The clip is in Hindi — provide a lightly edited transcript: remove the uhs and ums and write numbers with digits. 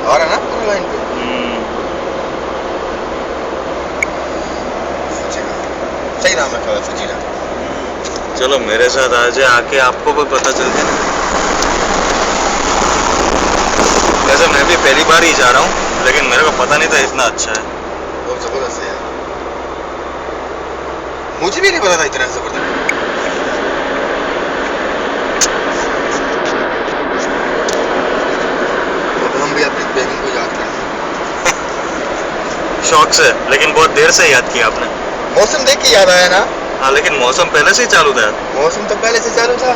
आ रहा ना पूरा लाइन पे। सही नाम रखा हुआ है फजीला। चलो मेरे साथ आ जाए, आके आपको भी पता चल जाए। वैसे मैं भी पहली बार ही जा रहा हूँ, लेकिन मेरे को पता नहीं था इतना अच्छा है। बहुत जबरदस्त है यार, मुझे भी नहीं पता था इतना जबरदस्त। अब हम भी अपनी बेगम को याद करें। शौक से, लेकिन बहुत देर से याद किया आपने। मौसम देख के याद आया ना। हाँ, लेकिन मौसम पहले से ही चालू था। मौसम तो पहले से चालू था।